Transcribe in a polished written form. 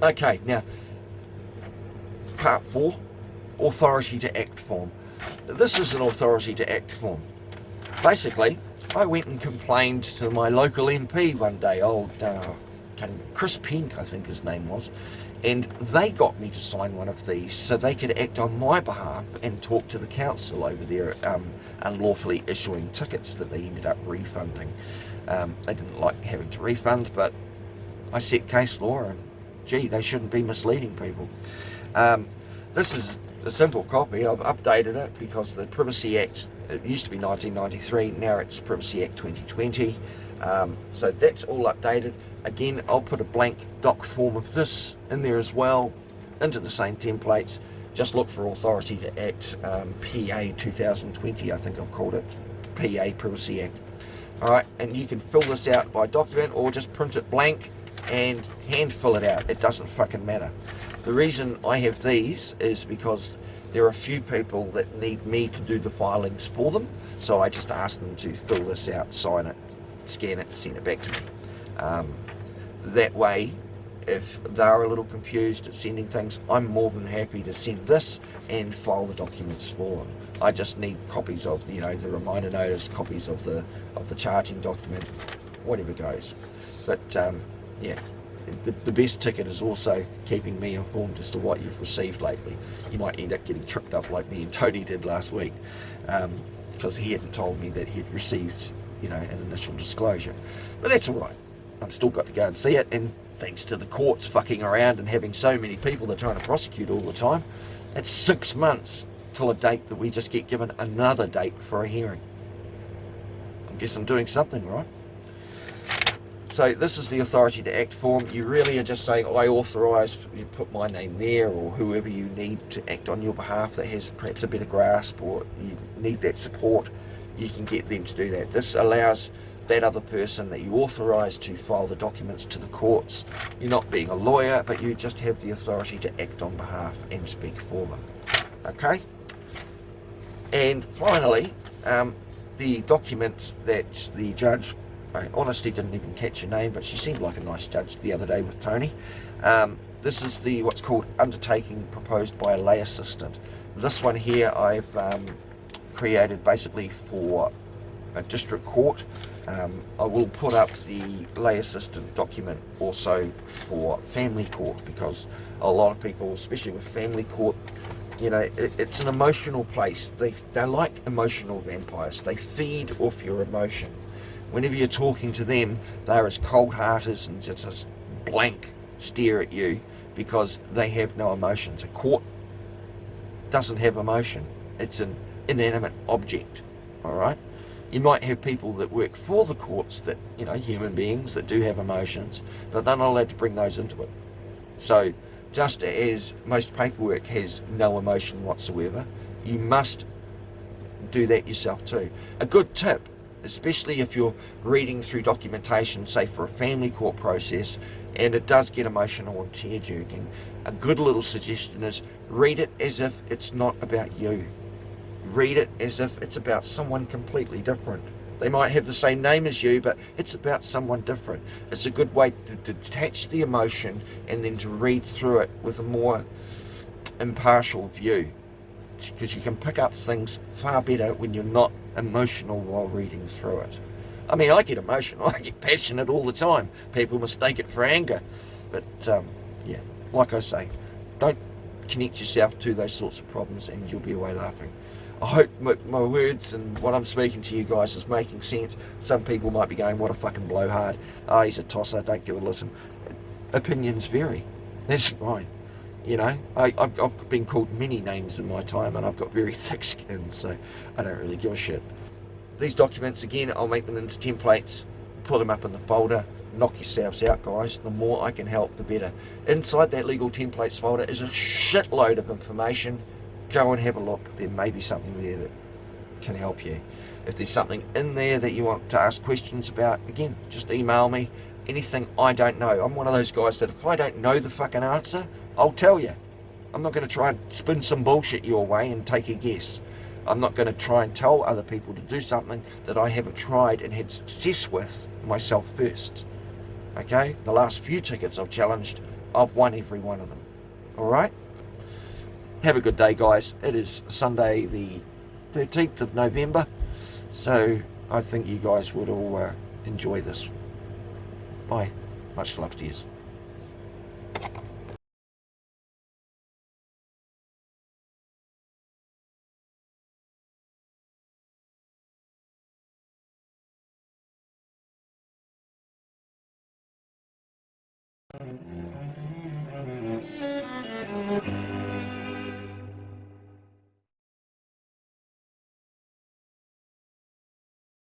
Okay, now, part 4, authority to act form. This is an authority to act form. Basically, I went and complained to my local MP one day, Chris Pink, I think his name was, and they got me to sign one of these so they could act on my behalf and talk to the council over their unlawfully issuing tickets that they ended up refunding. They didn't like having to refund, but I set case law, and gee, they shouldn't be misleading people. This is a simple copy. I've updated it because the Privacy Act, it used to be 1993, now it's Privacy Act 2020. So that's all updated. Again, I'll put a blank doc form of this in there as well, into the same templates. Just look for Authority to Act, PA 2020, I think I've called it, PA Privacy Act. Alright, and you can fill this out by document or just print it blank and hand fill it out. It doesn't fucking matter. The reason I have these is because there are a few people that need me to do the filings for them, so I just ask them to fill this out, sign it, scan it, and send it back to me. That way, if they're a little confused at sending things, I'm more than happy to send this and file the documents for them. I just need copies of, the reminder notice, copies of the charging document, whatever goes. But yeah, the best ticket is also keeping me informed as to what you've received lately. You might end up getting tripped up like me and Tony did last week, because he hadn't told me that he'd received, an initial disclosure. But that's all right. I've still got to go and see it, and thanks to the courts fucking around and having so many people they're trying to prosecute all the time, it's 6 months till a date that we just get given another date for a hearing. I guess I'm doing something right. So this is the Authority to Act form. You really are just saying, I authorise, you put my name there, or whoever you need to act on your behalf that has perhaps a better grasp, or you need that support, you can get them to do that. This allows that other person that you authorise to file the documents to the courts. You're not being a lawyer, but you just have the authority to act on behalf and speak for them. Okay? And finally, the documents that the judge, I honestly didn't even catch her name, but she seemed like a nice judge the other day with Tony. This is what's called undertaking proposed by a lay assistant. This one here I've created basically for a district court. I will put up the lay assistant document also for family court, because a lot of people, especially with family court, it's an emotional place. They're like emotional vampires. They feed off your emotion. Whenever you're talking to them, they're as cold-hearted and just blank stare at you because they have no emotions. A court doesn't have emotion. It's an inanimate object, all right? You might have people that work for the courts that, human beings that do have emotions, but they're not allowed to bring those into it. So just as most paperwork has no emotion whatsoever, you must do that yourself too. A good tip, especially if you're reading through documentation, say for a family court process, and it does get emotional and tear-jerking, a good little suggestion is read it as if it's not about you. Read it as if it's about someone completely different. They might have the same name as you, but it's about someone different. It's a good way to detach the emotion and then to read through it with a more impartial view, because you can pick up things far better when you're not emotional while reading through it. I mean, I get emotional, I get passionate all the time. People mistake it for anger. But yeah, like I say, don't connect yourself to those sorts of problems and you'll be away laughing. I hope my words and what I'm speaking to you guys is making sense. Some people might be going, what a fucking blowhard. Oh, he's a tosser, don't give a listen. Opinions vary. That's fine. I've been called many names in my time, and I've got very thick skin, so I don't really give a shit. These documents, again, I'll make them into templates, put them up in the folder. Knock yourselves out, guys. The more I can help, the better. Inside that legal templates folder is a shitload of information. Go and have a look. There may be something there that can help you. If there's something in there that you want to ask questions about, again, just email me. Anything I don't know. I'm one of those guys that if I don't know the fucking answer, I'll tell you. I'm not going to try and spin some bullshit your way and take a guess. I'm not going to try and tell other people to do something that I haven't tried and had success with myself first. Okay, the last few tickets I've challenged, I've won every one of them. All right, have a good day, guys. It is Sunday the 13th of November, so I think you guys would all enjoy this. Bye. Much love to you.